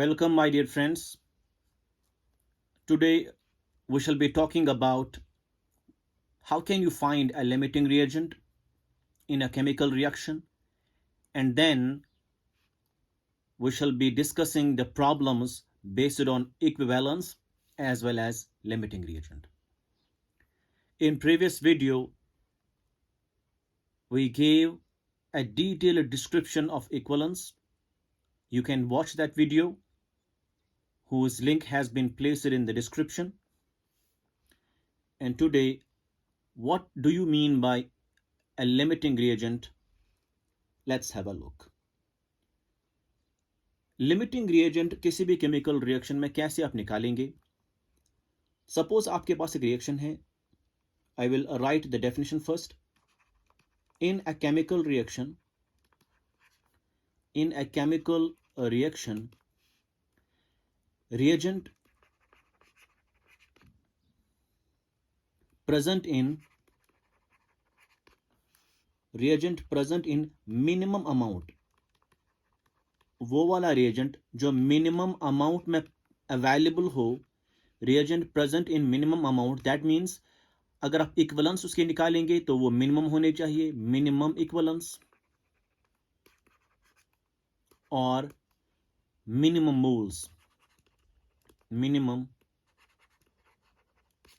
Welcome, my dear friends. Today we shall be talking about how can you find a limiting reagent in a chemical reaction, and then we shall be discussing the problems based on equivalence as well as limiting reagent. In previous video we gave a detailed description of equivalence. You can watch that video, whose link has been placed in the description. And today, what do you mean by a limiting reagent? Let's have a look. Limiting reagent किसी भी chemical reaction में कैसे आप निकालेंगे? Suppose आपके पास एक reaction है. I will write the definition first. In a chemical reaction reagent present in minimum amount, वो वाला रिएजेंट जो मिनिमम अमाउंट में अवेलेबल हो. Reagent present in minimum amount, that means अगर आप इक्वलेंस उसके निकालेंगे तो वो मिनिमम होने चाहिए. मिनिमम इक्वलेंस और मिनिमम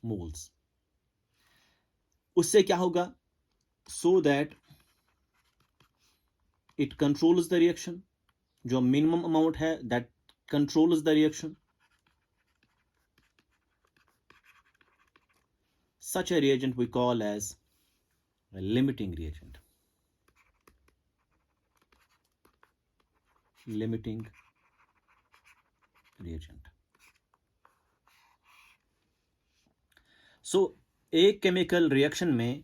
मोल्स. उससे क्या होगा? So that it controls the reaction. जो मिनिमम अमाउंट है that controls the reaction. Such a reagent we call as a limiting reagent. So, एक केमिकल रिएक्शन में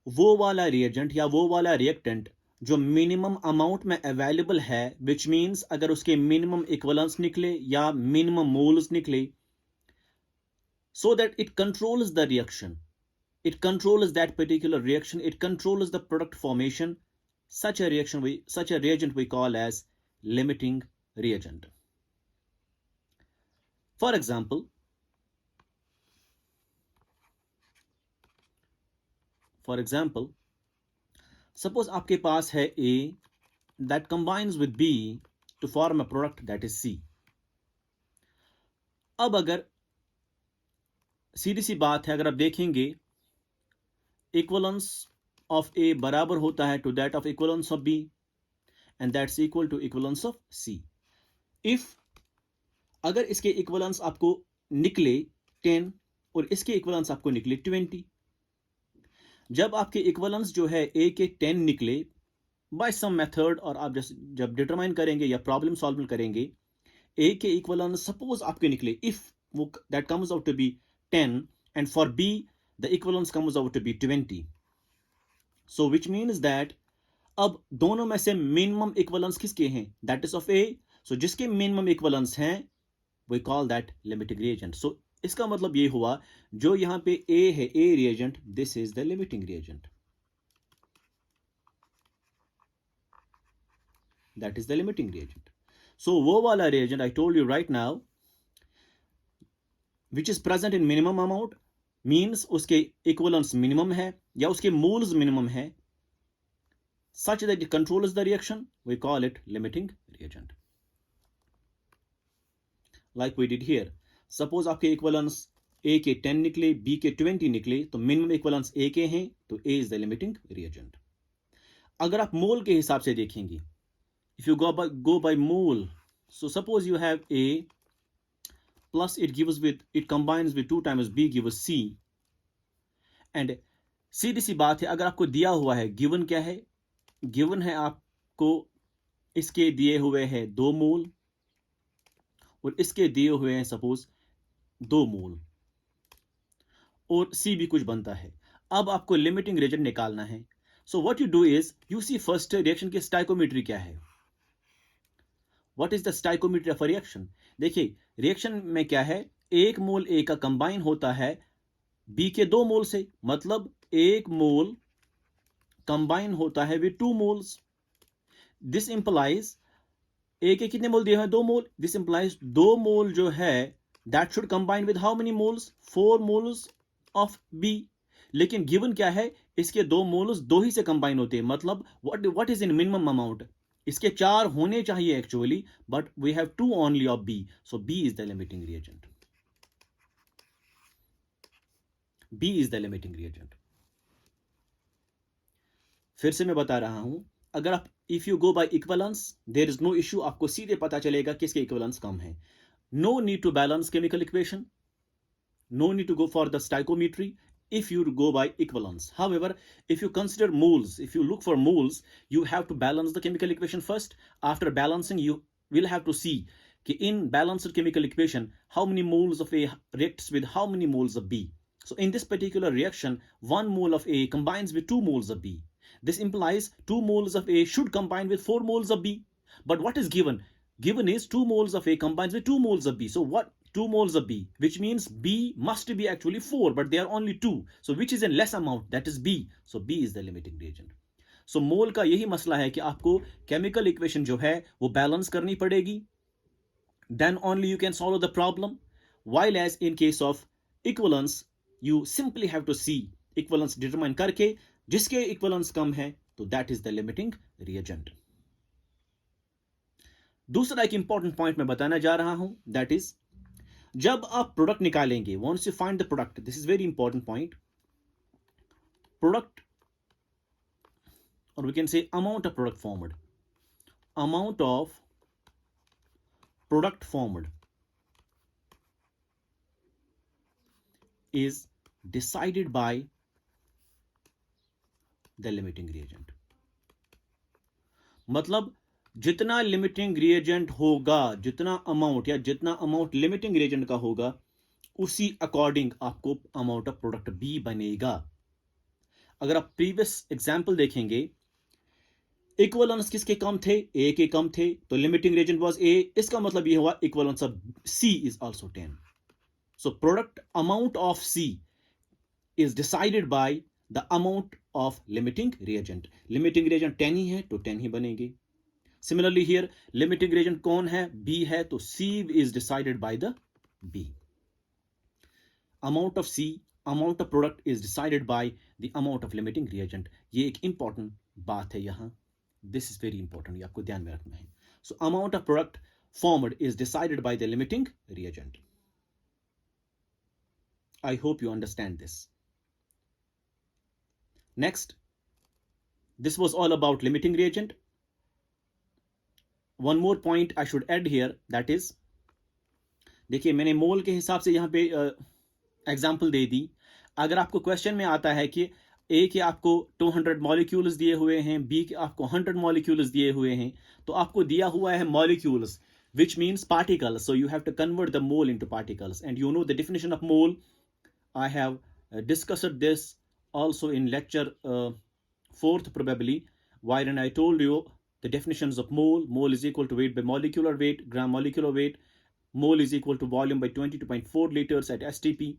वो वाला रिएजेंट या वो वाला रिएक्टेंट जो मिनिमम अमाउंट में अवेलेबल है, विच मीन्स अगर उसके मिनिमम इक्वलेंस निकले या मिनिमम मोल्स निकले, so that it controls the reaction, it controls that particular reaction, it controls the product formation. Such a reagent we call as limiting reagent. For example, suppose आपके पास है A that combines with B to form a product that is C. अब अगर सीधी सी बात है, अगर आप देखेंगे equivalence of ए बराबर होता है to that of equivalents of B, and that's equal to equivalence of C. If अगर इसके इक्वलेंस आपको निकले 10 और इसके इक्वलेंस आपको निकले 20, जब आपके इक्वलेंस जो है ए के 10 निकले बाय सम मेथड, और आप जब डिटरमाइन करेंगे या प्रॉब्लम सॉल्व करेंगे, ए के इक्वलेंस सपोज आपके निकले, इफ वो that comes out to be 10 and for B the equivalence comes out to be 20. So which means that अब दोनों में से मिनिमम इक्वलेंस किसके हैं? That is of A. सो जिसके मिनिमम इक्वलेंस हैं we call that limiting reagent. So इसका मतलब ये हुआ, जो यहां पे A है, A reagent, this is the limiting reagent. That is the limiting reagent. So वो वाला reagent I told you right now which is present in minimum amount, means उसके equivalence minimum है या उसके moles minimum है, such that it controls the reaction, we call it limiting reagent. Like we did here. Suppose आपके equivalence A के 10 निकले, B के 20 निकले, तो minimum equivalence A के हैं, तो A is the limiting reagent. अगर आप मोल के हिसाब से देखेंगे, if you go by mole, so suppose you have A plus it combines with 2 times B gives C, and सीधी सी बात है, अगर आपको दिया हुआ है, गिवन क्या है? गिवन है आपको इसके दिए हुए हैं 2 मोल और इसके दिए हुए हैं सपोज 2 मोल, और C भी कुछ बनता है. अब आपको लिमिटिंग रिएजेंट निकालना है. So what you do is, you see first reaction की स्टाइकोमेट्री क्या है. What is the stoichiometry of a reaction? देखिए, रिएक्शन में क्या है, 1 मोल ए का कंबाइन होता है बी के 2 मोल से, मतलब 1 मोल कंबाइन होता है with 2 moles. This implies A के कितने मोल दिए हैं? 2 मोल. दिस इंप्लाइज 2 मोल जो है that should combine with how many moles? 4 moles of B. लेकिन गिवन क्या है? इसके 2 मोल्स 2 ही से कंबाइन होते हैं. मतलब what is in minimum amount? इसके 4 होने चाहिए actually, but we have 2 only of B. So B is the limiting reagent. B is the limiting reagent. फिर से मैं बता रहा हूं, अगर आप if you go by equivalents there is no issue. आपको सीधे पता चलेगा किसके इक्वलेंस कम है. No need to balance chemical equation, no need to go for the stoichiometry if you go by equivalence. However, if you consider moles, if you look for moles, you have to balance the chemical equation first. After balancing, you will have to see in balanced chemical equation how many moles of A reacts with how many moles of B. So in this particular reaction, 1 mole of A combines with 2 moles of B. This implies 2 moles of A should combine with 4 moles of B. But what is given? Given is 2 moles of A combines with 2 moles of B. So what? 2 moles of B, which means B must be actually 4, but they are only 2. So which is in less amount? That is B. So B is the limiting reagent. So मोल का यही मसला है कि आपको chemical equation जो है वो balance करनी पड़ेगी. Then only you can solve the problem. While as in case of equivalence, you simply have to see equivalence determine करके जिसके equivalence कम है तो that is the limiting reagent. दूसरा एक इंपॉर्टेंट पॉइंट मैं बताना जा रहा हूं, दैट इज जब आप प्रोडक्ट निकालेंगे, once you find the product, this is very important point. Product और we can say amount of product formed. Amount of product formed is decided by the limiting reagent. मतलब जितना limiting reagent होगा, जितना amount या जितना amount limiting reagent का होगा, उसी अकॉर्डिंग आपको अमाउंट ऑफ प्रोडक्ट बी बनेगा. अगर आप प्रीवियस एग्जांपल देखेंगे, इक्वलेंस किसके कम थे? ए के कम थे, तो लिमिटिंग रिएजेंट वाज ए. इसका मतलब यह हुआ equivalents of C is also 10. So product amount of C is decided by the amount of limiting reagent. Limiting reagent 10 ही है तो 10 ही बनेगी. Similarly here, limiting reagent कौन है? B है, तो C is decided by the B. Amount of C, amount of product is decided by the amount of limiting reagent. ये एक important बात है यहाँ. This is very important. ये आपको ध्यान में रखना है. So amount of product formed is decided by the limiting reagent. I hope you understand this. Next, this was all about limiting reagent. One more point I should add here, that is, देखिए मैंने मोल के हिसाब से यहाँ पे example दे दी. अगर आपको question में आता है कि ए के आपको 200 मॉलिक्यूल्स दिए हुए हैं, बी के आपको 100 मॉलिक्यूल्स दिए हुए हैं, तो आपको दिया हुआ है molecules, which means particles. So you have to convert the mole into particles. And you know the definition of mole. I have discussed this also in lecture 4th probably, wherein I told you the definitions of mole. Mole is equal to weight by molecular weight, gram molecular weight. Mole is equal to volume by 22.4 liters at STP.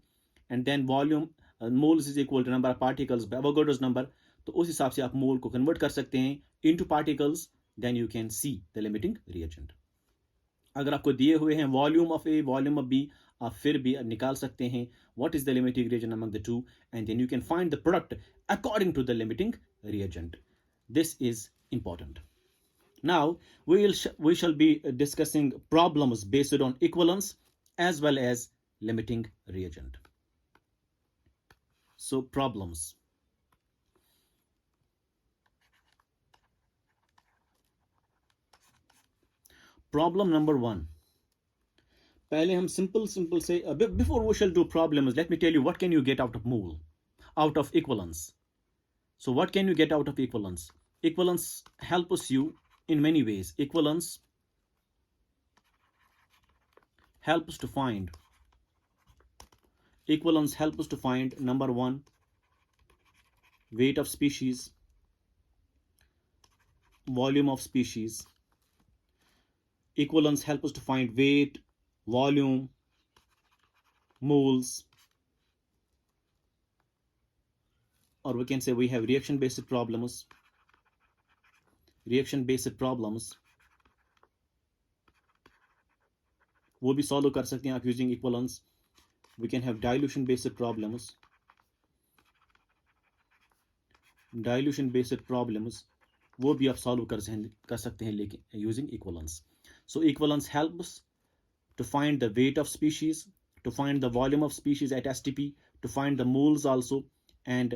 And then volume, moles is equal to number of particles by Avogadro's number. तो उस हिसाब से आप मोल को convert कर सकते हैं into particles. Then you can see the limiting reagent. अगर आपको दिए हुए हैं volume of A, volume of B, आप फिर भी निकाल सकते हैं what is the limiting reagent among the two, and then you can find the product according to the limiting reagent. This is important. Now we shall be discussing problems based on equivalence as well as limiting reagent. So problems. Problem number 1. पहले हम simple से before we shall do problems, let me tell you what can you get out of mole, out of equivalence. So what can you get out of equivalence? Equivalence helps you in many ways. Equivalence helps to find. Equivalence helps to find number 1, weight of species, volume of species. Equivalence helps to find weight, volume, moles, or we can say we have reaction based problems. Reaction based problems वो भी solve कर सकते हैं आप using equivalents. We can have dilution based problems. Dilution based problems वो भी आप solve कर सकते हैं लेकिन using equivalents. So equivalents helps to find the weight of species, to find the volume of species at STP, to find the moles also, and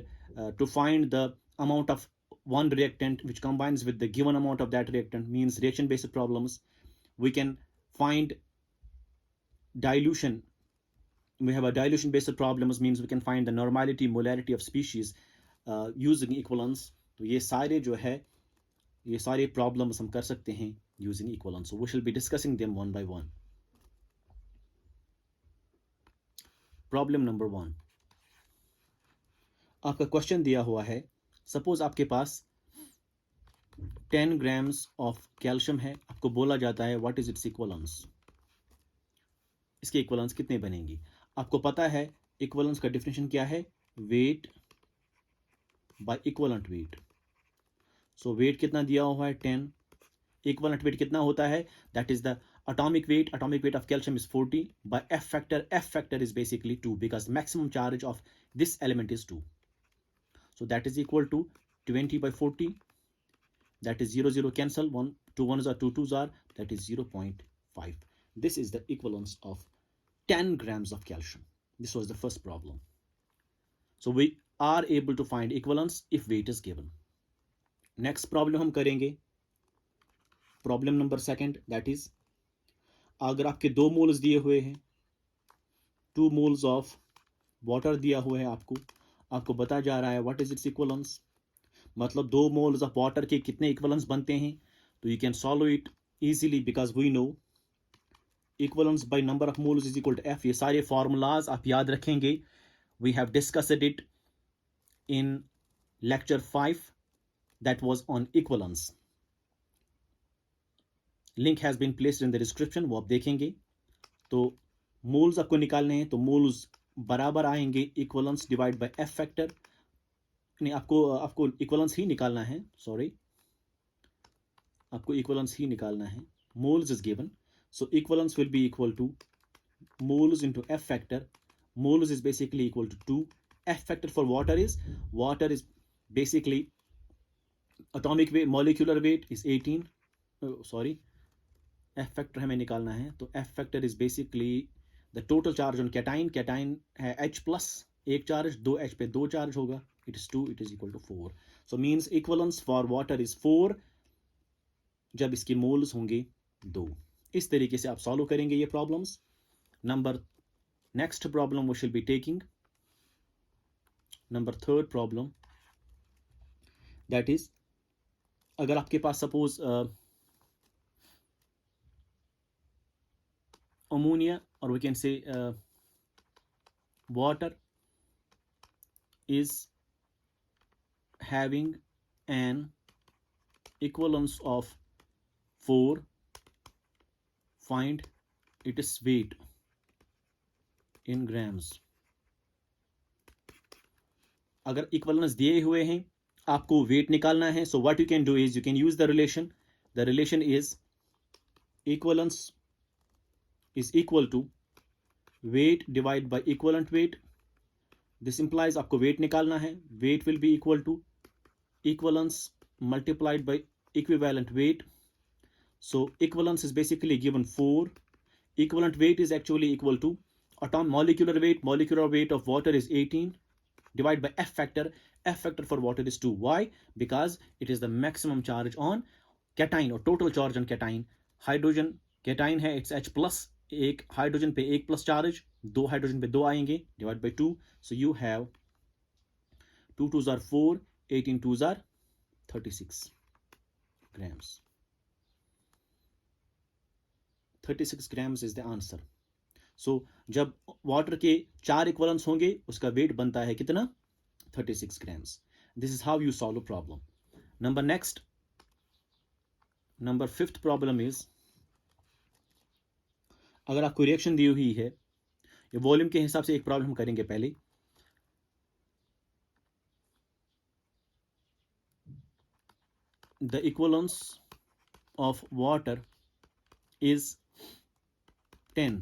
to find the amount of one reactant which combines with the given amount of that reactant, means reaction based problems. We can find dilution. We have a dilution based problems, means we can find the normality, molarity of species using equivalence. तो ये सारे जो है ये सारे problems हम कर सकते हैं using equivalence. So we shall be discussing them one by one. Problem number 1. आपका क्वेश्चन दिया हुआ है, सपोज आपके पास 10 ग्राम्स ऑफ कैल्शियम है. आपको बोला जाता है व्हाट इज इट्स इक्वलेंस. इसके इक्वलेंस कितने बनेंगी. आपको पता है इक्वलेंस का डेफिनेशन क्या है, weight by equivalent weight. So weight कितना दिया हुआ है 10. इक्वलेंट वेट कितना होता है, that is the atomic weight of calcium is 40 by f factor is basically 2 because maximum charge of this element is 2. So that is equal to 20 by 40, that is 0 0 cancel, 1 2 1s are 2 2s are, that is 0.5. This is the equivalence of 10 grams of calcium. This was the first problem. So we are able to find equivalence if weight is given. Next problem हम करेंगे, problem number 2, that is अगर आपके 2 moles दिए हुए हैं, 2 moles of water दिया हुआ है आपको बताया जा रहा है व्हाट इज इट्स इक्वलेंस. मतलब 2 मोल्स ऑफ वाटर के कितने इक्वलेंस बनते हैं. तो you can solve it easily because we know equivalents by number of moles is equal to F. ये सारे फार्मूलाज आप याद रखेंगे. We have discussed it in lecture 5 that was on equivalents. Link has been placed in the description, वो आप देखेंगे. तो moles आपको निकालने हैं, तो मोल्स बराबर आएंगे equivalence divide by F factor. नहीं, आपको इक्वलेंस ही निकालना है, सॉरी, आपको इक्वलेंस ही निकालना है. Moles is given, so equivalents will be equal to moles into F factor. Moles is basically equal to 2. F factor for water is basically atomic weight, molecular weight is 18. Sorry, F factor हमें निकालना है. तो F factor is basically the total charge on cation. Cation है H plus एक charge, 2 H पे 2 charge होगा. It is 2. It is equal to 4. So means equivalence for water is 4 जब इसके moles होंगे 2. इस तरीके से आप सॉल्व करेंगे ये problems. Next problem we shall be taking number 3rd problem, that is अगर आपके पास suppose ammonia or we can say water is having an equivalence of 4, find its weight in grams. अगर इक्वलेंस दिए हुए हैं, आपको weight निकालना है. So what you can do is you can use the relation is equivalents is equal to weight divide by equivalent weight. This implies आपको weight निकालना है. Weight will be equal to equivalents multiplied by equivalent weight. So equivalents is basically given 4. Equivalent weight is actually equal to molecular weight of water is 18 divided by F factor. F factor for water is 2. Why? Because it is the maximum charge on cation or total charge on cation. Hydrogen cation है, it's H plus. एक hydrogen पे 1 plus charge, 2 hydrogen पे 2 आएंगे, divide by 2. So you have 2 2s are 4, 18 2s are 36 grams. 36 grams is the answer. So जब water के 4 equivalence होंगे उसका wait बनता है कितना, 36 grams. This is how you solve a problem. Number 5th problem is अगर आपको रिएक्शन दी हुई है, ये वॉल्यूम के हिसाब से एक प्रॉब्लम हम करेंगे पहले. The equivalence of water is 10,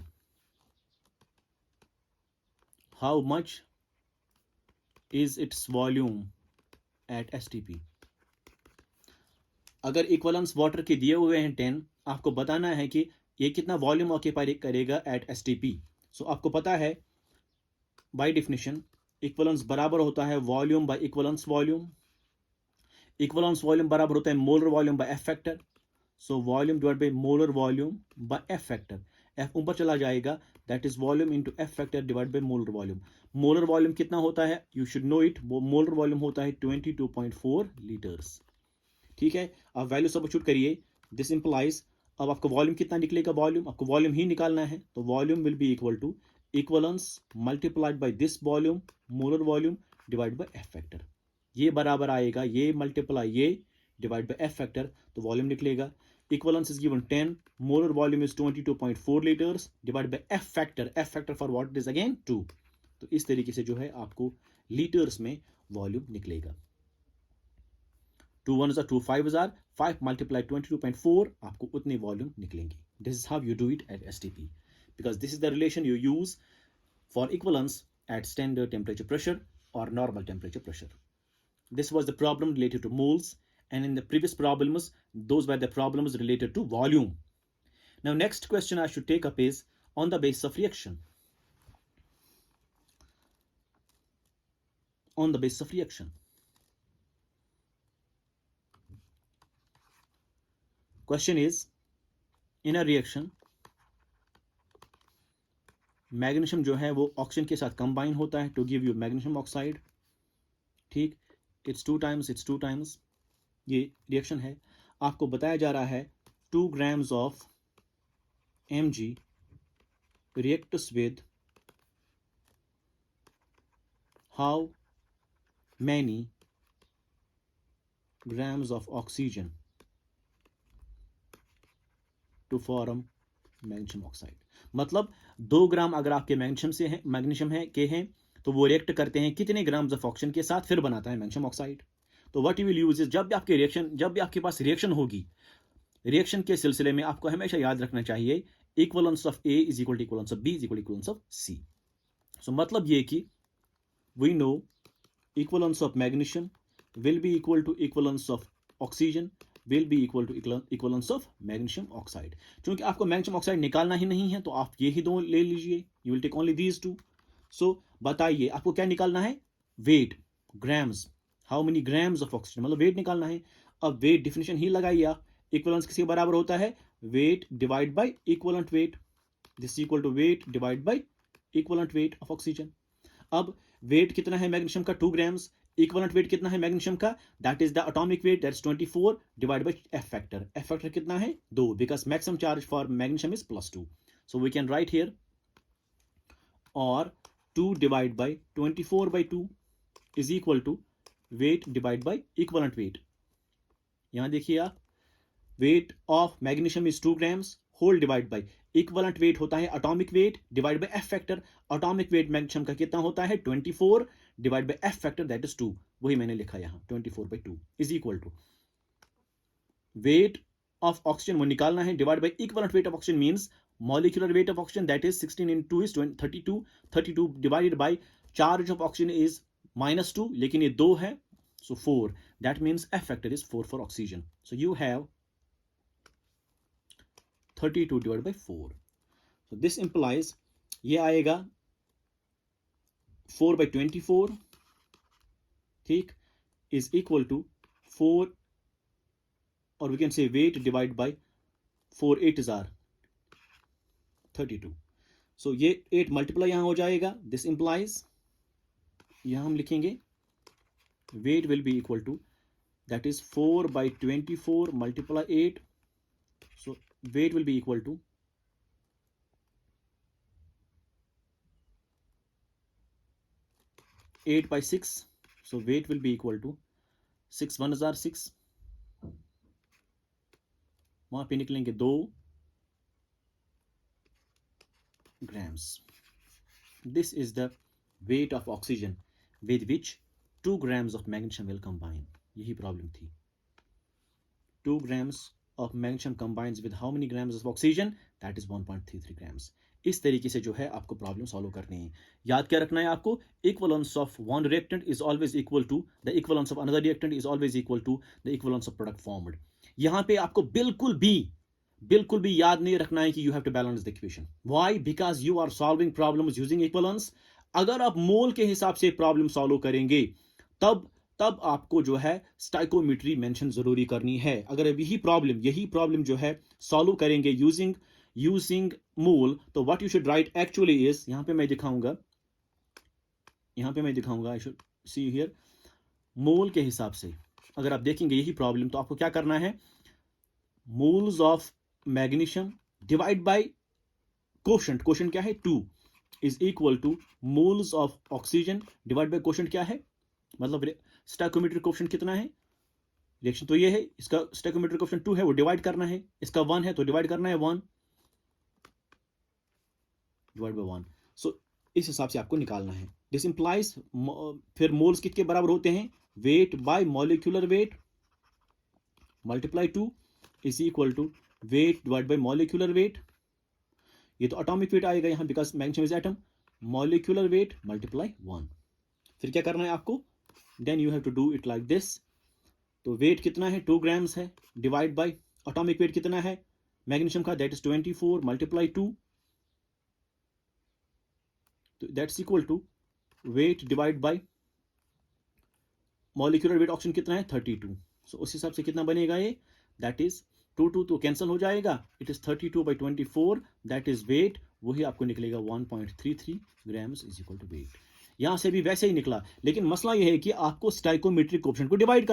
how much is its volume at STP? अगर इक्वलेंस वाटर के दिए हुए हैं 10, आपको बताना है कि ये कितना वॉल्यूम ऑक्यूपाई करेगा एट STP. सो आपको पता है बाय डिफिनेशन इक्वलेंस बराबर होता है volume by equivalence volume. Equivalence volume बराबर होता है molar volume by F factor. So volume divide by molar volume by F factor. F ऊपर चला जाएगा, that is volume into F factor divide by molar volume. Molar volume कितना होता है? You should know it. Molar volume होता है 22.4 litres. ठीक है, अब वैल्यू सब्स्टिट्यूट करिए. दिस इंप्लाइज अब आपको वॉल्यूम कितना निकलेगा? वॉल्यूम आपको वॉल्यूम ही निकालना है, तो volume will be equal to equivalents multiplied by this volume molar volume divide by F factor. ये बराबर आएगा ये मल्टीप्लाई ये डिवाइड बाय एफ फैक्टर, तो वॉल्यूम निकलेगा. Equivalents is given 10, molar volume is 22.4 litres divide by F factor. F factor for what is again 2. तो इस तरीके से जो है आपको लीटर्स में वॉल्यूम निकलेगा. 2 1s are 2 5s are 5 multiplied 22.4 आपको उतने वॉल्यूम निकलेंगे. This is how you do it at STP, because this is the relation you use for equivalence at standard temperature pressure or normal temperature pressure. This was the problem related to moles, and in the previous problems those were the problems related to volume. Now next question I should take up is on the basis of reaction. On the basis of reaction, question is, in a reaction magnesium जो है वो oxygen के साथ combine होता है to give you magnesium oxide. ठीक, it's 2 times. ये reaction है. आपको बताया जा रहा है 2 grams of Mg reacts with how many grams of oxygen to form magnesium oxide. मतलब 2 ग्राम अगर आपके मैग्नीशियम हैं तो वो रिएक्ट करते हैं कितने ग्राम्स ऑफ ऑक्सीजन के साथ, फिर बनाता है मैग्नीशियम ऑक्साइड. तो what you will use is, जब भी आपके पास रिएक्शन होगी, रिएक्शन के सिलसिले में आपको हमेशा याद रखना चाहिए equivalence of A is equal to equivalence of B is equal to equivalence of C. So मतलब ये कि we know equivalence of magnesium will be equal to equivalence of oxygen will be equal to equivalence of magnesium oxide. क्योंकि आपको magnesium oxide निकालना ही नहीं है तो आप ये ही दो ले लीजिए. You will take only these two. So बताइए आपको क्या निकालना है? Weight, grams, how many grams of oxygen, मतलब वेट निकालना है. अब वेट डिफिनेशन ही लगाइए आप. इक्वलेंस किसके बराबर होता है? Weight divide by equivalent weight. This equal to weight divide by equivalent weight of oxygen. अब वेट कितना है मैग्नीशियम का? 2 grams. इक्वलेंट वेट कितना है मैग्नीशियम का? That is the atomic weight, that's 24 divide by F factor. F factor कितना है? 2, because maximum charge for magnesium is +2. So we can write here और 2 divide by 24/2 is equal to weight divide by equivalent weight. यहां देखिए आप, weight of magnesium is 2 grams whole divide by equivalent weight होता है atomic weight divide by F factor. Atomic weight magnesium का कितना होता है? 24 divide by F factor, that is 2. वही मैंने लिखा यहां 24/2 is equal to weight of oxygen वो निकालना है divide by equivalent weight of oxygen means molecular weight of oxygen, that is 16 × 2 is 32 divided by charge of oxygen is -2, लेकिन ये 2 है, so 4. That means F factor is 4 for oxygen. So you have 32 divide by 4. So this implies ये आएगा 4/24, ठीक, is equal to 4, और we can say weight divide by 4 8s are 32. So ये 8 multiply यहां हो जाएगा. दिस इंप्लाइज यहां हम लिखेंगे weight will be equal to, that is 4/24 multiply 8. So weight will be equal to 8/6. So weight will be equal to 6 1s are 6. वहां पे निकलेंगे 2 grams. This is the weight of oxygen with which 2 grams of magnesium will combine. यही problem थी. 2 grams of magnesium combines with how many grams of oxygen? That is 1.33 grams. इस तरीके से जो है आपको प्रॉब्लम सॉल्व करनी है। याद क्या रखना है आपको, equivalents of one reactant is always equal to the equivalents of another reactant is always equal to the equivalents of product formed. यहाँ पे आपको बिल्कुल भी याद नहीं रखना है कि you have to balance the equation. Why? Because you are solving problems using equivalents. अगर आप मोल के हिसाब से प्रॉब्लम सॉल्व करेंगे तब आपको जो है स्टाइकोमेट्री मेंशन जरूरी करनी है। अगर यही प्रॉब्लम जो है सॉल्व करेंगे यूजिंग मोल, तो what you should write actually is, यहां पे मैं दिखाऊंगा आई शुड सी हियर, मोल के हिसाब से अगर आप देखेंगे यही प्रॉब्लम, तो आपको क्या करना है, moles of magnesium divide by quotient क्या है 2 is equal two moles of oxygen divide by quotient क्या है, मतलब स्टोइकोमेट्रिक कोएफिशिएंट कितना है, रिएक्शन तो ये है, इसका स्टोइकोमेट्रिक कोएफिशिएंट 2 है, वो डिवाइड करना है, इसका 1 है तो डिवाइड करना है 1 डिवाइड बाय 1। सो इस हिसाब से आपको निकालना है। दिस इंप्लाइज, फिर मोल्स किसके बराबर होते हैं, weight by molecular weight multiply 2 is equal to weight divide by molecular weight. ये तो एटॉमिक वेट आएगा यहां because magnesium is atom, molecular weight multiply 1। फिर क्या करना है आपको, then you have to do it like this. तो वेट कितना है 2 ग्राम्स है, डिवाइड बाय एटॉमिक वेट कितना है मैग्नीशियम का, दैट इज 24 मल्टीप्लाई 2, तो that's equal to weight divide by molecular weight oxygen कितना है 32। सो उस हिसाब से कितना बनेगा ये, दैट इज 2 तो कैंसिल हो जाएगा, it is 32 by 24, that is weight, वही आपको निकलेगा 1.33 grams is equal to weight. यहां से भी वैसे ही निकला, लेकिन मसला यह है कि आपको स्टोइकोमेट्रिक कोएफिशिएंट को डिवाइड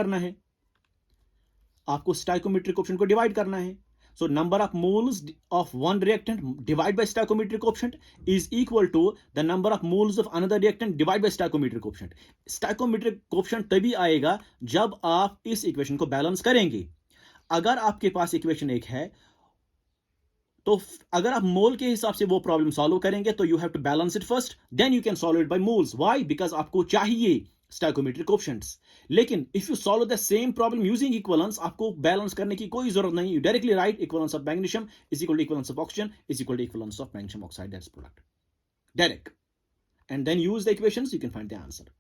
करना है, so number of moles of one reactant divide by stoichiometric coefficient is equal to the number of moles of another reactant divide by stoichiometric coefficient. Stoichiometric coefficient तभी आएगा जब आप इस इक्वेशन को balance करेंगे। अगर आपके पास इक्वेशन एक है, तो अगर आप मोल के हिसाब से वो प्रॉब्लम सॉल्व करेंगे तो you have to balance it first, then you can solve it by moles. Why? Because आपको चाहिए स्टोइकोमेट्रिक कोएफिशिएंट्स। लेकिन if you solve the same problem using equivalents, आपको बैलेंस करने की कोई जरूरत नहीं, you directly write equivalents of magnesium is equal to equivalence of oxygen is equal to equivalence of magnesium oxide, that's product, direct, and then use the equations, you can find the answer.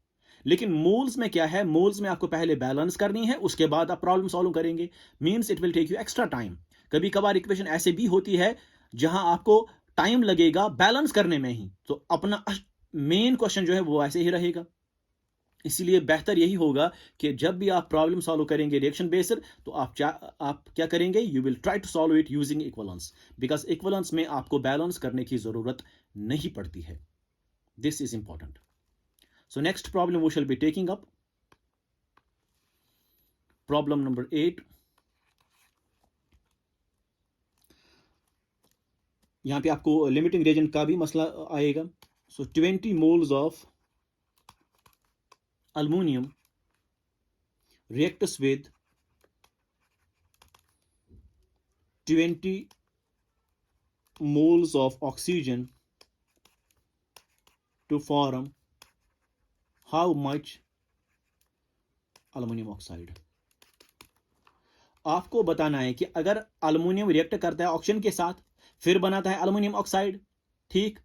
लेकिन moles में क्या है, moles में आपको पहले balance करनी है, उसके बाद आप प्रॉब्लम सॉल्व करेंगे, means it will take you extra time. कभी कभार इक्वेशन ऐसे भी होती है जहां आपको टाइम लगेगा बैलेंस करने में ही, तो अपना मेन क्वेश्चन जो है वो ऐसे ही रहेगा। इसीलिए बेहतर यही होगा कि जब भी आप प्रॉब्लम सॉल्व करेंगे रिएक्शन बेस्ड, तो आप क्या करेंगे, you will try to solve it using equivalence, because equivalence में आपको बैलेंस करने की जरूरत नहीं पड़ती है। This is important. So next problem we shall be taking up problem number 8। यहां पे आपको लिमिटिंग रिएजेंट का भी मसला आएगा। So 20 moles of aluminum reacts with 20 moles of oxygen to form how much aluminum oxide। आपको बताना है कि अगर अल्युमिनियम रिएक्ट करता है ऑक्सीजन के साथ, फिर बनाता है अल्युमिनियम ऑक्साइड, ठीक,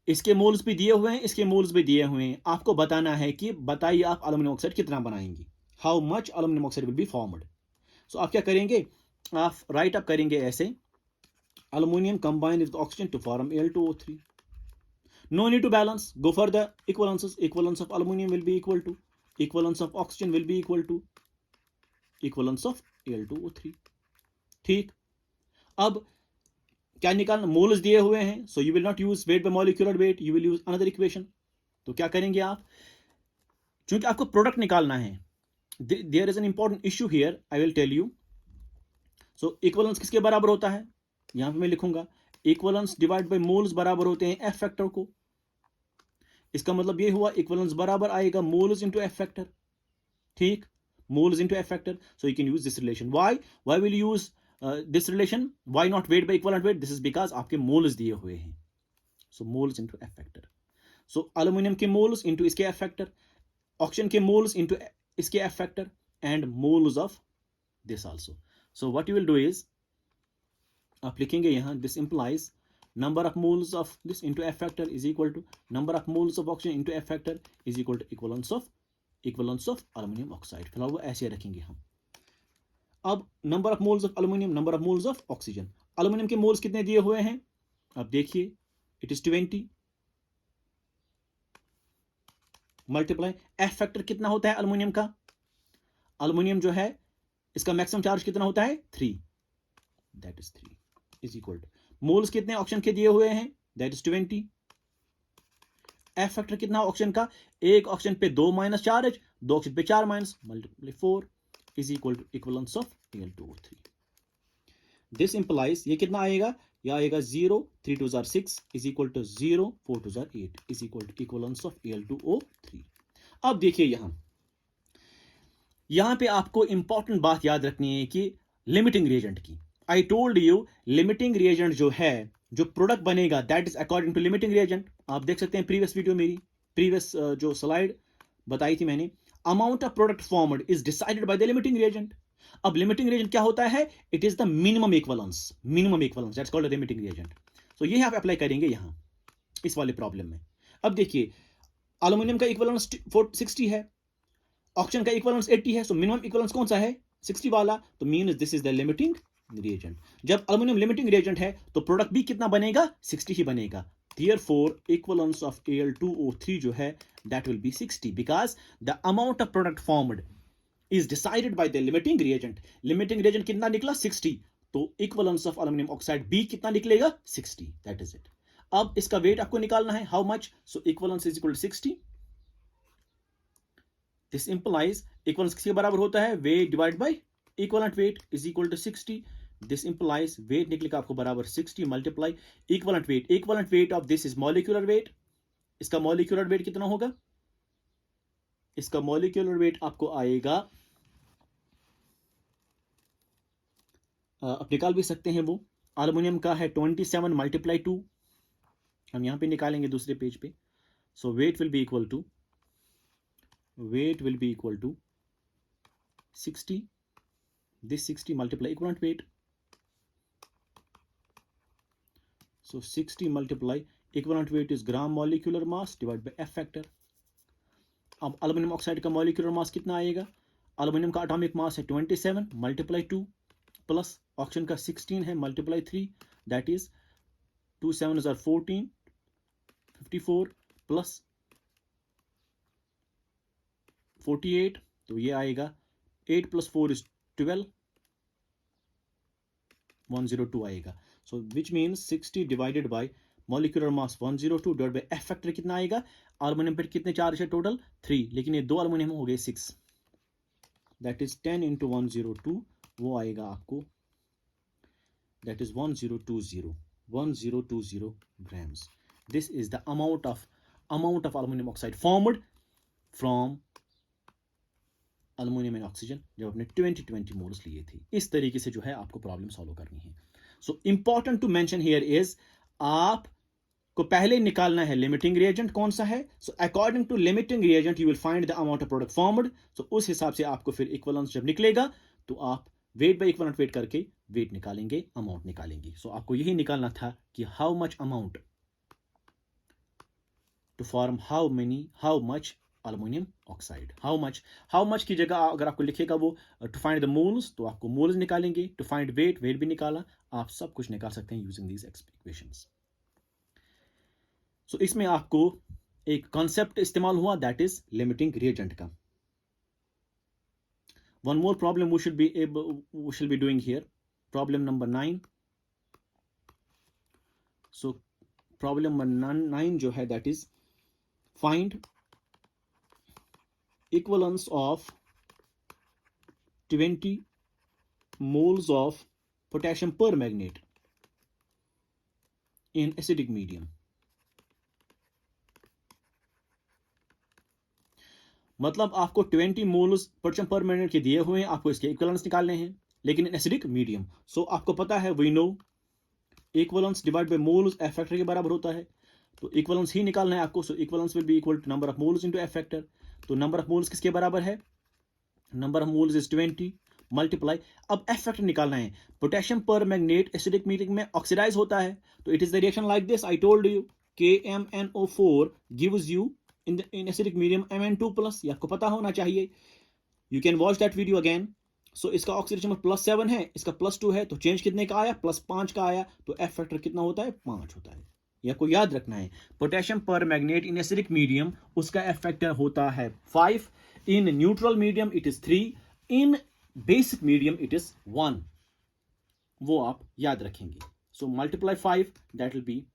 इसके मोल्स भी दिए हुए हैं, इसके मोल्स भी दिए हुए हैं, आपको बताना है कि बताइए आप अल्युमिनियम ऑक्साइड कितना बनाएंगे, how much aluminium oxide will be formed. So आप क्या करेंगे, आप राइट अप करेंगे ऐसे, aluminium combine with oxygen to form Al2O3। No need to balance, go for the equivalences, equivalence of aluminum will be equal to equivalence of oxygen will be equal to equivalence of Al2O3, ठीक। अब क्या निकालना, moles दिए हुए हैं, so you will not use weight by molecular weight, you will use another equation। तो क्या करेंगे आप, चूंकि आपको प्रोडक्ट निकालना है, there is an important issue here, I will tell you। so equivalence किसके बराबर होता है, यहां पे मैं लिखूंगा इक्वलेंस डिवाइड बाय मोल्स बराबर होते हैं एफ फैक्टर को। इसका मतलब ये हुआ इक्वलेंस बराबर आएगा मोल्स इनटू एफ फैक्टर, ठीक, moles into F factor. So you can use this relation. Why will use this relation, why not wait by equivalent wait, this is because आपके moles दिए हुए हैं, सो मोल्स इनटू एफ फैक्टर। सो aluminium के moles into इसके F factor, oxygen के moles into इसके F factor, and moles of this also. So what you will do is, आप लिखेंगे यहां this implies number of moles of this into F factor is equal to number of moles of oxygen into F factor is equal to equivalence of aluminum oxide. फिलहाल वो ऐसे रखेंगे हम. अब number of moles of aluminium, number of moles of oxygen. Aluminium के moles कितने दिए हुए हैं? अब देखिए, it is 20 multiply F factor कितना होता है अल्यूमिनियम का? अल्यूमिनियम जो है इसका मैक्सिमम चार्ज कितना होता है? 3. That is 3 is equal two moles कितने ऑक्सीजन के दिए हुए हैं? That is 20. एफ फैक्टर कितना ऑक्सीजन का? एक ऑक्सीजन पे 2 माइनस चार्ज, 2 ऑक्सीजन पे 4 minus, multiply 4 is equal to equivalence of Al2O3. This implies ये कितना आएगा? ये आएगा 0, 3 2 6 is equal to 0, 4 2 8 is equal to equivalence of Al2O3. अब देखिए यहां पे आपको इंपॉर्टेंट बात याद रखनी है कि लिमिटिंग रिएजेंट की. I told you limiting reagent जो है, जो प्रोडक्ट बनेगा that is according to limiting reagent. आप देख सकते हैं प्रीवियस वीडियो, मेरी प्रीवियस जो स्लाइड बताई थी मैंने, amount of product formed is decided by the limiting reagent. अब लिमिटिंग रिएजेंट क्या होता है? It is the minimum equivalence that's called limiting reagent. So ये आप अप्लाई करेंगे यहां इस वाले प्रॉब्लम में. अब देखिए, एल्यूमिनियम का इक्विवेलेंस 60 है, ऑक्सीजन का इक्विवेलेंस 80 है. सो मिनिमम इक्विवेलेंस कौन सा है? 60 वाला. तो mean this is the limiting reagent. जब एल्यूमिनियम लिमिटिंग रिएजेंट है तो प्रोडक्ट भी कितना बनेगा? 60 ही बनेगा. Therefore, equivalence of Al2O3 जो है that will be 60 because the amount of product formed is decided by the limiting reagent. Limiting reagent कितना निकला? 60. तो equivalence of aluminum oxide B कितना निकलेगा? 60. That is it. अब इसका weight आपको निकालना है. How much? So equivalence is equal to 60. This implies equivalence किसके बराबर होता है? Weight divided by equivalent weight is equal to 60. This implies weight निकलेगा आपको बराबर 60 multiply equivalent wait. Equivalent weight of this is molecular wait. इसका molecular weight कितना होगा? इसका मॉलिक्यूलर वेट आपको आएगा, आप निकाल भी सकते हैं वो. एल्यूमिनियम का है 27 मल्टीप्लाई 2. हम यहां पे निकालेंगे दूसरे पेज पे. So weight will be equal to 60. This 60 multiply equivalent weight. So 60 multiply equivalent weight is gram molecular mass divided by F factor. अब अल्यूमिनियम ऑक्साइड का मॉलिक्यूलर मास कितना आएगा? अल्यूमिनियम का एटॉमिक मास है 27 मल्टीप्लाई 2 प्लस ऑक्सीजन का 16 है multiply 3, that is 2 7 are 14, 54 plus 48. तो ये आएगा 8 + 4 is 12, 102 आएगा. So which means 60 divided by molecular mass 102 divided by F factor कितना आएगा? अल्यूमिनियम पर कितने चार्ज है टोटल? 3. लेकिन ये 2 अल्यूमिनियम हो गए 6. That is 10 into 102. वो आएगा आपको, that is 1020 grams. This is the amount of aluminum oxide formed from aluminium and oxygen जब आपने 20 मोल्स लिए थे. इस तरीके से जो है आपको प्रॉब्लम सॉल्व करनी है. So important to mention here is, आपको पहले निकालना है लिमिटिंग रिएजेंट कौन सा है. So according to limiting reagent you will find the amount of product formed. So उस हिसाब से आपको फिर इक्विवेलेंस जब निकलेगा तो आप वेट बाय इक्विवेलेंट वेट करके वेट निकालेंगे, अमाउंट निकालेंगे. सो आपको यही निकालना था कि how much amount to form how much aluminium oxide. How much की जगह अगर आपको लिखेगा वो टू फाइंड द मोल्स, तो आपको मोल्स निकालेंगे. टू फाइंड वेट भी निकाला. आप सब कुछ निकाल सकते हैं यूजिंग दीज इक्वेशंस. सो इसमें आपको एक कॉन्सेप्ट इस्तेमाल हुआ, दैट इज लिमिटिंग रिएजेंट का. One more problem we should be doing here, problem number 9. So problem number 9 जो है that is find equivalence of 20 moles of potassium permanganate in acidic medium. मतलब आपको 20 मोल्स पोटेशियम परमैंगनेट के दिए हुए हैं, आपको इसके इक्विवेलेंस निकालने हैं, लेकिन इन एसिडिक मीडियम. सो आपको पता है, we know equivalence divide by moles F factor के बराबर होता है. तो इक्विवेलेंस ही निकालना है आपको. So equivalence will be equal to number of moles into F factor. तो नंबर ऑफ मोल्स किसके बराबर है? Number of moles is 20. Multiply, अब एफ फैक्टर निकालना है। Potassium permanganate acidic medium में ऑक्सीडाइज होता है, तो it is the reaction like this. I told you KMnO4 gives you in acidic medium Mn2+, ये आपको पता होना चाहिए। You can watch that video again. सो इसका ऑक्सीडेशन नंबर +7 है, इसका +2 है, तो चेंज कितने का आया? +5 का आया, तो एफ फैक्टर कितना होता है? 5 होता है। यह आपको याद रखना है। पोटेशियम पर मैग्नेट इन एसिडिक मीडियम, उसका एफ फैक्टर होता है 5, in neutral medium it is 3, in basic medium it is 1। वो आप याद रखेंगे। So multiply 5, that will be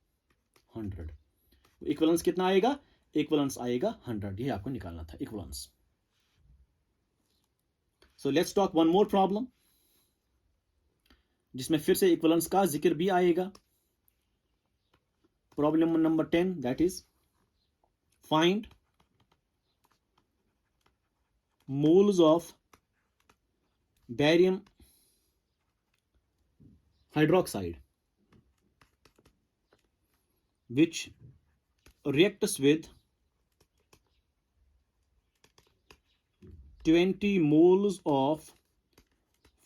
100। Equivalence कितना आएगा? इक्विवेलेंस आएगा 100। ये आपको निकालना था equivalence. So let's talk one more problem, जिसमें फिर से इक्विवेलेंस का जिक्र भी आएगा। Problem number 10, that is find moles of barium hydroxide which reacts with 20 moles of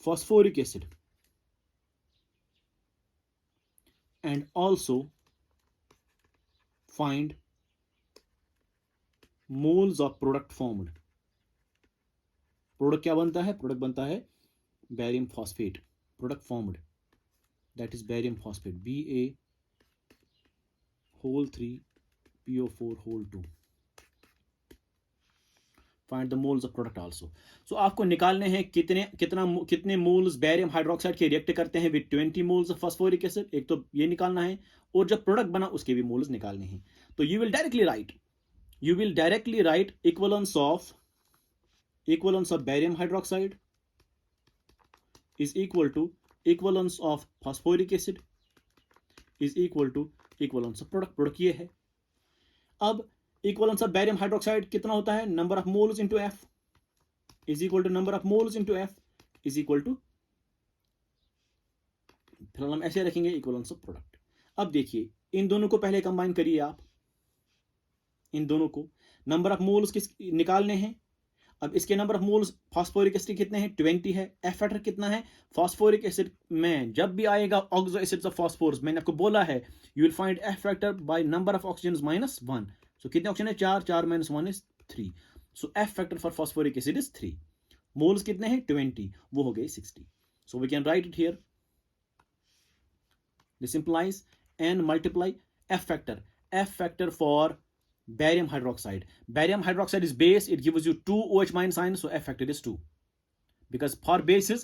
phosphoric acid and also find moles of product formed। Product क्या बनता है? प्रोडक्ट बनता है barium phosphate. Product formed, that is barium phosphate, Ba3PO4 2। Find the moles of product also. So आपको निकालने हैं कितने moles barium hydroxide के रिएक्ट करते हैं with 20 moles of phosphoric acid. एक तो ये निकालना है, और जब प्रोडक्ट बना उसके भी मोल्स निकालने हैं। तो you will directly right equivalence of barium hydroxide is equal to equivalence of phosphoric acid is equal to equivalence of product ये है। अब equivalence of barium hydroxide कितना होता है? number of moles into F is equal to number of moles into F is equal to, फिर हम ऐसे रखेंगे equivalence of product। अब देखिए इन दोनों को पहले कंबाइन करिए आप, इन दोनों को नंबर ऑफ मोल्स किस निकालने हैं। अब इसके number of moles phosphoric acid कितने हैं? 20 है। एफ फैक्टर कितना है? फास्फोरिक एसिड में जब भी आएगा ऑक्सो एसिड्स ऑफ फास्फोरस, मैंने आपको बोला है you will find F factor by number of oxygen -1। So कितने ऑक्सीजन है? 4, 4 - 1 is 3। So F factor for phosphoric acid is 3। Moles कितने हैं? 20, वो हो गए 60। So we can write it here. This implies n multiply F factor। F factor for barium hydroxide. Barium hydroxide is base, it gives you 2 OH minus ions, so F factor is 2. Because for bases,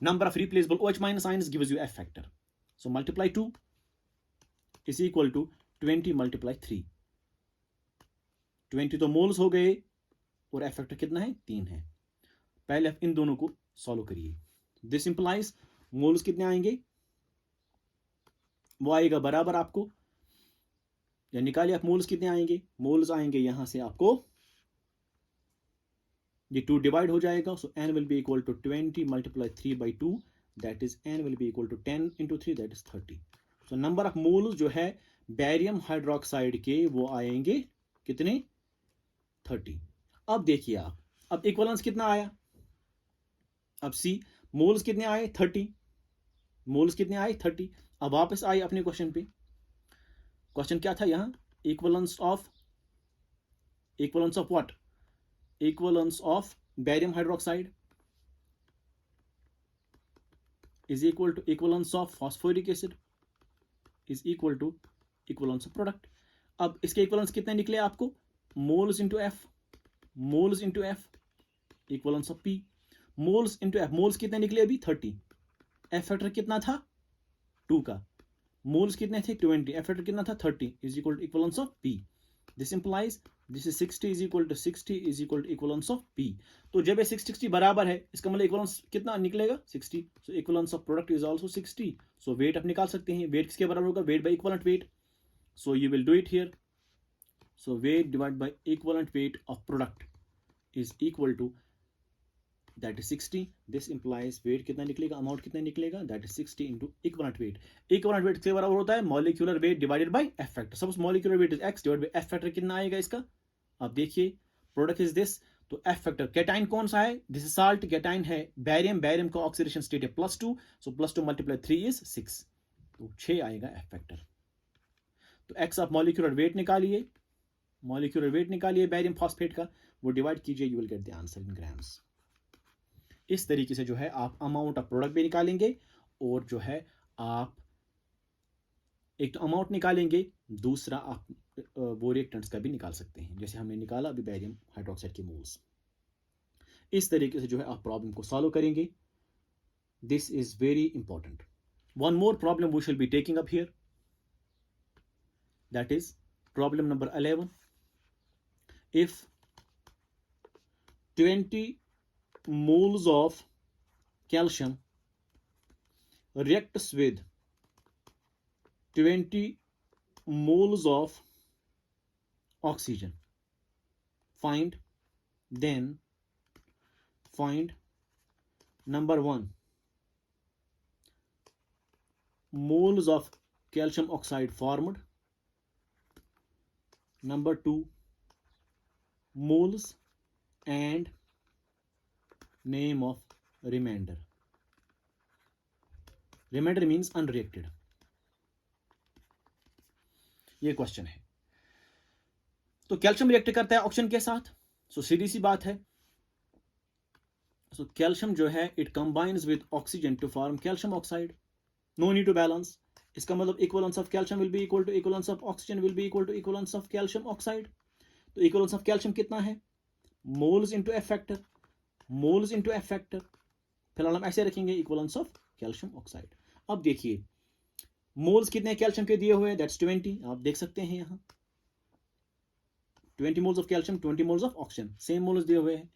number of replaceable OH minus ions gives you F factor. So multiply 2 is equal to 20 multiply 3. 20 तो moles हो गए, और F factor कितना है? 3 है। पहले इन दोनों को सॉल्व करिए। दिस इंप्लाइज मोल्स कितने आएंगे? वो आएगा बराबर आपको, या निकालिए आप मोल्स कितने आएंगे? मोल्स आएंगे यहां से आपको, ये 2 डिवाइड हो जाएगा। So n will be equal to 20 multiply 3/2, that is n will be equal to 10 × 3, that is 30। So number of moles जो है बैरियम हाइड्रोक्साइड के वो आएंगे कितने? 30। अब देखिए आप, अब इक्विवेलेंस कितना आया? अब सी मोल्स कितने आए? 30। मोल्स कितने आए? 30। अब वापस आए अपने क्वेश्चन पे। क्वेश्चन क्या था यहां? Equivalence of what? Equivalence of barium hydroxide is equal to equivalence of phosphoric acid is equal to equivalence of product. अब इसके इक्विवेलेंस कितने निकले आपको? Moles into F, moles into F equivalence of P, moles into F. Moles कितने निकले अभी? 30। F factor कितना था? 2 का। मोल्स कितने थे? 20। एफ फैक्टर कितना था? 30 is equal to equivalence of P. This implies this is 60 is equal to 60 is equal to equivalence of P. तो जब ये 60 बराबर है, इसका मतलब इक्विवेलेंस कितना निकलेगा? 60। So equivalence of product is also 60। So weight आप निकाल सकते हैं। वेट किसके बराबर होगा? Weight by equivalent weight. So you will do it here. So weight divide by equivalent weight of product is equal to, that is 60. This implies weight कितना निकलेगा? Amount कितना निकलेगा? that is 60 into equivalent weight. equivalent weight किसके बराबर होता है? molecular weight divided by F factor. Suppose molecular weight is x divided by F factor कितना आएगा इसका? अब देखिए, product is this, तो एफ फैक्टर कैटाइन कौन सा है, दिस इज साल्ट, कैटाइन है बैरियम, बैरियम का ऑक्सीडेशन स्टेट है +2, सो +2 मल्टीप्लाई 3 इज 6, तो 6 आएगा एफ फैक्टर। तो एक्स आप मॉलिक्यूलर वेट निकालिए, मॉलिक्यूलर वेट निकालिए बैरियम फॉस्फेट का, वो डिवाइड कीजिए, you will get the answer in grams. इस तरीके से जो है आप अमाउंट ऑफ प्रोडक्ट भी निकालेंगे, और जो है आप एक तो अमाउंट निकालेंगे, दूसरा आप वो रिएक्टेंट्स का भी निकाल सकते हैं, जैसे हमने निकाला अभी बैरियम हाइड्रोक्साइड के मोल्स। इस तरीके से जो है आप प्रॉब्लम को सॉल्व करेंगे। This is very important. One more problem we shall be taking up here, that is problem number 11। If 20 moles of calcium reacts with 20 moles of oxygen, find number 1 moles of calcium oxide formed, number 2 moles, and name of remainder. Remainder means unreacted. ये question है। तो calcium react करता है oxygen के साथ, सो सीधी सी बात है। सो calcium जो है it combines with oxygen to form calcium oxide, no need to balance. इसका मतलब equivalence of calcium will be equal to equivalence of oxygen will be equal to equivalence of calcium oxide. तो equivalence of calcium कितना है, moles into F factor, moles into F factor, फिलहाल हम ऐसे रखेंगे equivalence of calcium oxide. अब देखिए moles कितने कैल्शियम के दिए हुए हैं, दैट्स 20, आप देख सकते हैं यहाँ 20 moles of calcium, 20 moles of oxygen, same moles दिए हुए हैं।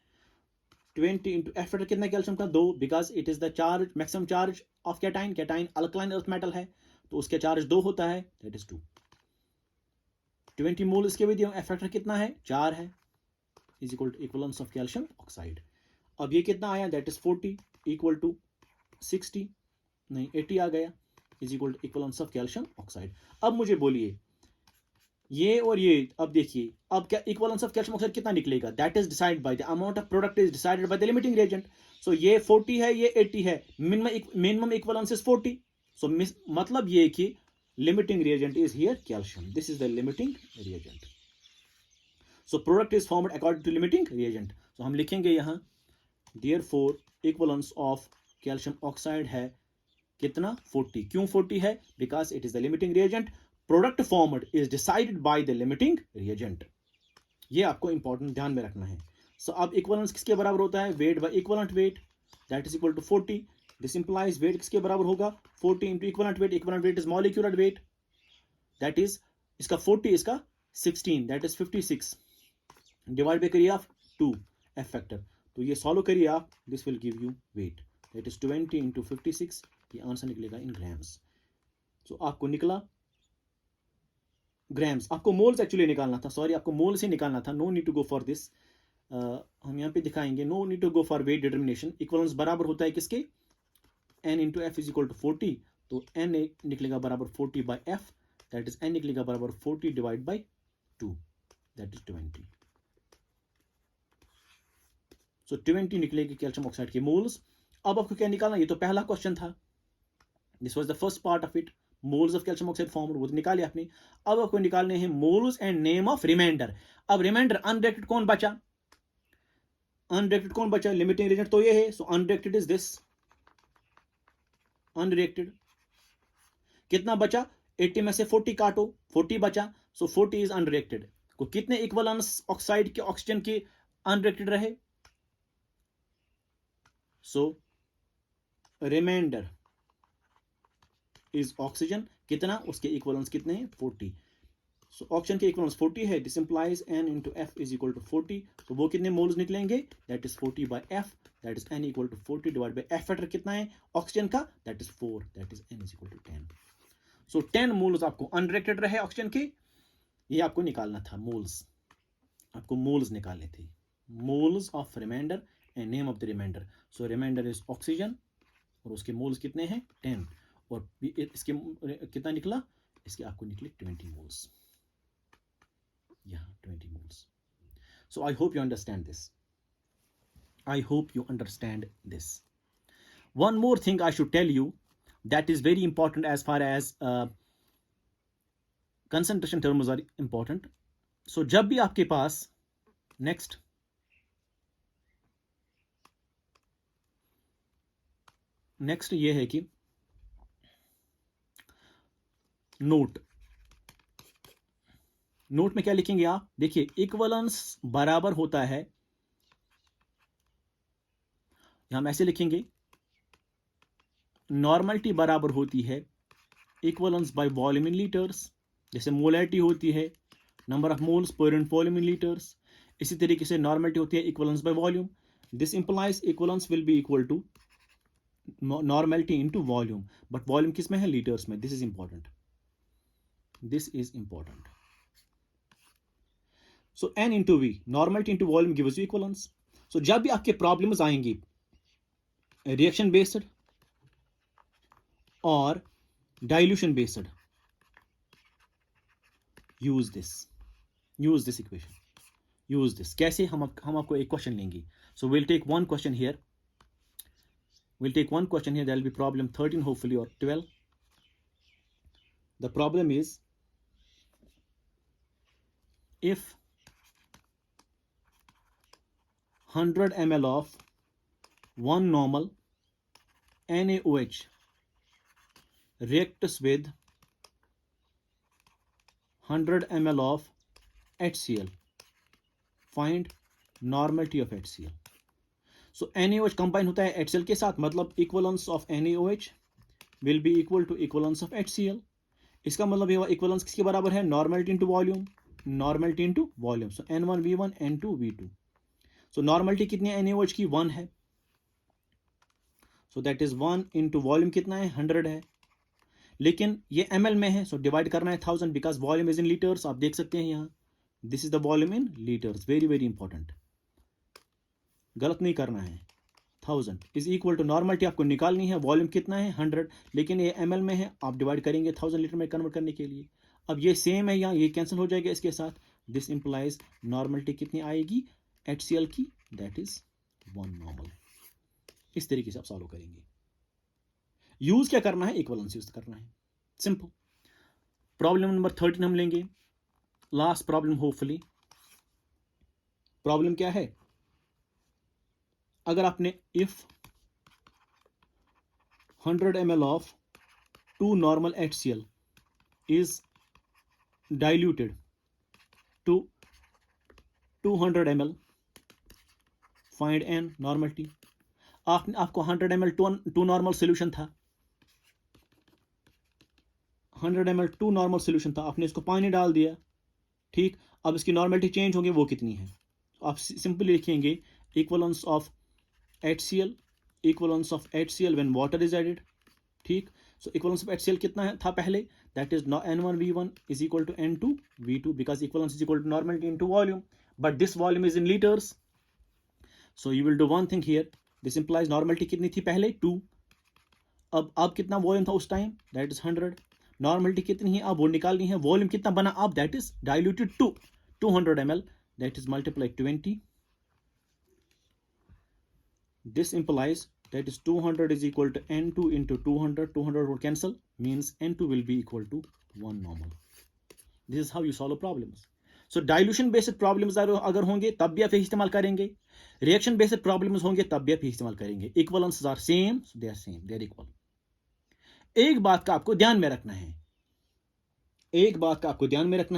20 इंटू एफ फैक्टर कितना कैल्शियम का, 2, because it is the charge, maximum charge of cation, cation alkaline earth metal है तो उसका चार्ज 2 होता है, दैट इज 2। 20 मोल इसके भी दिए, एफ फैक्टर कितना है, 4 है, is equal to equivalence of calcium oxide. अब ये कितना आया, दैट इज 40 इक्वल टू 60, नहीं 80 आ गया, is equal to equivalence of calcium oxide. अब मुझे बोलिए ये और ये, अब देखिए अब क्या इक्वलेंस ऑफ कैल्शियम ऑक्साइड कितना निकलेगा, that is decided by the amount of product is decided by the limiting reagent. So ये 40 है, ये 80 है, मिनिमम इक्वलेंस इज 40, सो मतलब ये कि limiting reagent is here calcium, this is the limiting reagent. So product is formed according to limiting reagent. So हम लिखेंगे यहाँ therefore equivalence of calcium oxide है कितना, 40। क्यों 40 है, because it is the limiting reagent, product formed is decided by the limiting reagent. ये आपको important ध्यान में रखना है। सो अब इक्वलेंस किसके बराबर होता है, weight by equivalent weight, that is equal to 40। This implies weight किसके बराबर होगा, 40 into equivalent weight is molecular weight, that is इसका 40, इसका 16, दैट इज 56, डिवाइड बाय करिए आप 2 एफ फैक्टर, तो ये सॉल्व करिए आप, this will give you weight, that is 20 into 56, ये आंसर निकलेगा इन ग्राम्स। सो आपको निकला ग्राम्स, आपको मोल्स एक्चुअली निकालना था, सॉरी आपको मोल्स ही निकालना था, no need to go for this, हम यहाँ पे दिखाएंगे, no need to go for weight determination. Equivalence बराबर होता है किसके, n into F is equal to 40, तो n निकलेगा बराबर 40 by f, that is n निकलेगा बराबर 40 divide by 2, that is 20। So 20 निकलेगी कैल्शियम ऑक्साइड के मोल्स। अब आपको क्या निकालना, ये तो पहला क्वेश्चन था, this was the first part of it, moles of calcium oxide formed, वो निकाले आपने। अब आपको निकालने हैं moles and name of remainder. अब रिमाइंडर अनरिएक्टेड कौन बचा, अनरिएक्टेड कौन बचा, लिमिटिंग रिएजेंट तो ये है, सो अनरिएक्टेड इज दिस, अनरिएक्टेड कितना बचा, 80 में से 40 काटो, 40 बचा, सो 40 इज अनरिएक्टेड। को कितने इक्वलेंस ऑक्साइड के ऑक्सीजन के अनरिएक्टेड रहे, सो रिमाइंडर इज ऑक्सीजन, कितना उसके इक्वलेंस कितने हैं, 40। सो ऑक्सीजन के इक्वलेंस 40 है, this implies n into F is equal to 40, तो वो कितने मोल्स निकलेंगे, that is 40 by F, that is n equal to 40 divide by F factor कितना है ऑक्सीजन का, that is 4, that is n is equal to 10। So 10 moles आपको unreacted रहे ऑक्सीजन के, ये आपको निकालना था मोल्स, आपको मोल्स निकालने थे, moles of remainder and name of the remainder. So remainder is oxygen और उसके मोल्स कितने हैं 10, और इसके कितना निकला, इसके आपको निकले 20 मोल्स, यहाँ 20 moles. So I hope you understand this. I hope you understand this. One more thing I should tell you that is very important as far as concentration terms are important. So जब भी आपके पास next ये है कि note में क्या लिखेंगे आप? देखिए, इक्वलेंस बराबर होता है, हम ऐसे लिखेंगे, नॉर्मलिटी बराबर होती है equivalence by volume in litres, जैसे मोलैरिटी होती है number of moles per unit volume in litres, इसी तरीके से नॉर्मलिटी होती है equivalence by volume. This implies equivalence will be equal to normality into volume, but volume किस में है? लीटर्स में. This is important. So n into V, normality into volume gives you equivalence. So जब भी आपके problems आएंगी reaction based और dilution based, use this equation. Use this कैसे? हम आपको एक क्वेश्चन लेंगे. So will take one question here. There will be problem 13 hopefully or 12. The problem is, if 100 ml of one normal NaOH reacts with 100 ml of HCl, find normality of HCl. So NaOH combine होता है HCl के साथ, मतलब equivalence of NaOH will be equal to equivalence of HCl. इसका मतलब ये equivalence किसके बराबर है? Normality into volume. So N1V1 N2V2. So normality कितनी है NaOH की? 1 है. So that is 1 into volume कितना है? 100 है. लेकिन ये ml में है, सो डिवाइड करना है 1000 because volume is in litres. आप देख सकते हैं यहाँ, this is the volume in litres. Very very important, गलत नहीं करना है. 1000 इज इक्वल टू नॉर्मलिटी आपको निकालनी है, वॉल्यूम कितना है? 100, लेकिन ये ml में है, आप डिवाइड करेंगे 1000 लीटर में कन्वर्ट करने के लिए. अब ये सेम है यहाँ, ये कैंसिल हो जाएगा इसके साथ. दिस इंप्लाइज नॉर्मलिटी कितनी आएगी HCl की? That is 1 normal. इस तरीके से आप सॉल्व करेंगे. यूज क्या करना है? इक्वलेंस यूज करना है. सिंपल. प्रॉब्लम नंबर 13 हम लेंगे, लास्ट प्रॉब्लम होपफुली. प्रॉब्लम क्या है? अगर आपने if 100 ml of 2 normal HCl is diluted to 200 ml, find n normality. आपको 100 ml 2 नॉर्मल सोल्यूशन था, 100 ml 2 नॉर्मल सोल्यूशन था, आपने इसको पानी डाल दिया. ठीक, अब इसकी नॉर्मलिटी चेंज होगी, वो कितनी है? आप सिंपली लिखेंगे equivalence of HCl when water is added. ठीक, सो इक्वलेंस ऑफ HCl कितना था पहले? That is N1V1 is equal to N2V2 because equivalence is equal to normality into volume, but this volume is in liters. So you will do one thing here. This implies normality कितनी थी पहले? 2. अब कितना volume था उस time? That is 100. Normality कितनी है अब? वो निकालनी है. वॉल्यूम कितना बना अब? That is diluted to 200 ml, that is multiply 20. This implies that is 200 is equal to N2 into 200. 200 will cancel, means N2 will be equal to 1 normal. This is how you solve problems. So dilution based problems अगर होंगे तब भी आप यही इस्तेमाल करेंगे. Reaction based problems होंगे तब भी आप यही इस्तेमाल करेंगे. Equivalences are same, so they are same, they are equal. एक बात का आपको ध्यान में रखना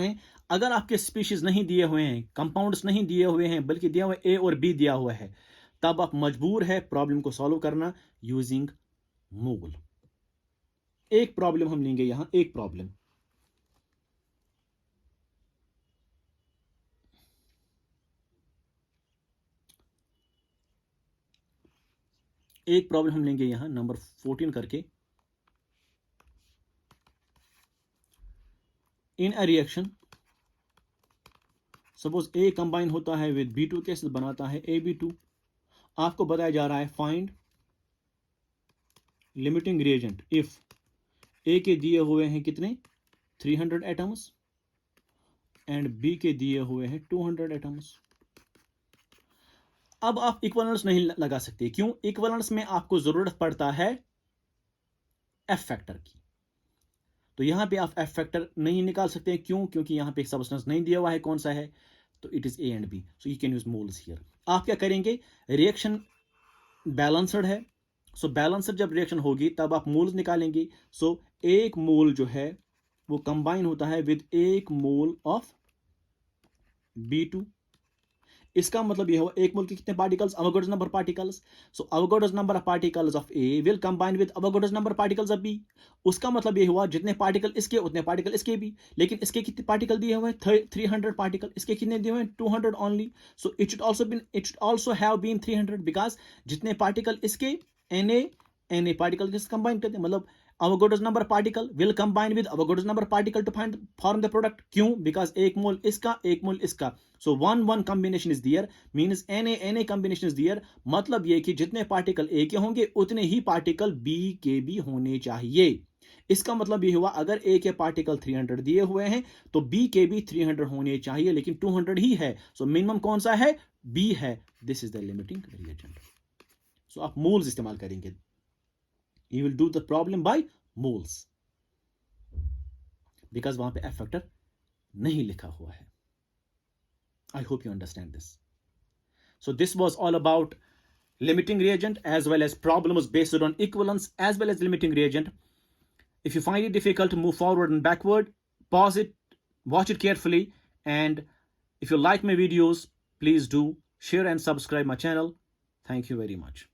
है, अगर आपके स्पीशीज नहीं दिए हुए हैं, कंपाउंड्स नहीं दिए हुए हैं, बल्कि दिया हुआ A और B दिया हुआ है, तब आप मजबूर है प्रॉब्लम को सॉल्व करना यूजिंग मोल. एक प्रॉब्लम हम लेंगे यहां, एक प्रॉब्लम हम लेंगे यहां नंबर 14 करके. In a reaction suppose A combine होता है विद B2 के साथ बनाता है AB2. आपको बताया जा रहा है find limiting reagent if A के दिए हुए हैं कितने? 300 एटम्स एंड B के दिए हुए हैं 200 एटम्स. अब आप इक्विवेलेंस नहीं लगा सकते। क्यों? इक्विवेलेंस में आपको जरूरत पड़ता है एफ फैक्टर की। तो यहां पे आप एफ फैक्टर नहीं निकाल सकते। क्यों? क्योंकि यहां पे एक सब्सटेंस नहीं दिया हुआ है, कौन सा है, तो it is A and B, so you can use moles here. आप क्या करेंगे, रिएक्शन बैलेंस्ड है, सो बैलेंस्ड जब रिएक्शन होगी तब आप मोल्स निकालेंगे। सो एक मोल जो है वो कंबाइन होता है विद एक मोल ऑफ B2। इसका मतलब ये हुआ एक मोल के कितने particles, Avogadro's number particles. So Avogadro's number of particles of A will combine with Avogadro's number particles of B. उसका मतलब ये हुआ जितने पार्टिकल इसके उतने पार्टिकल इसके भी। लेकिन इसके कितने पार्टिकल दिए हुए हैं, 300 पार्टिकल। इसके कितने दिए हुए हैं, 200 only. So it should also have been 300 because जितने पार्टिकल इसके Na पार्टिकल के कंबाइन करते हैं, मतलब Avogadro's number particle will combine with Avogadro's number particle to form the product. क्यों? Because एक मोल इसका एक मोल इसका, so 1-1 combination is there, means Na combination is there। मतलब ये कि जितने पार्टिकल A के होंगे उतने ही पार्टिकल B के भी होने चाहिए। इसका मतलब ये हुआ अगर A के पार्टिकल 300 दिए हुए हैं तो B के भी 300 होने चाहिए, लेकिन 200 ही है। सो मिनिमम कौन सा है, B है। This is the limiting reagent. सो आप मोल्स इस्तेमाल करेंगे। You will do the problem by moles because वहां पे F factor नहीं लिखा हुआ है। I hope you understand this. So this was all about limiting reagent as well as problems based on equivalence as well as limiting reagent. If you find it difficult to move forward and backward, pause it, watch it carefully, and if you like my videos, please do share and subscribe my channel. Thank you very much.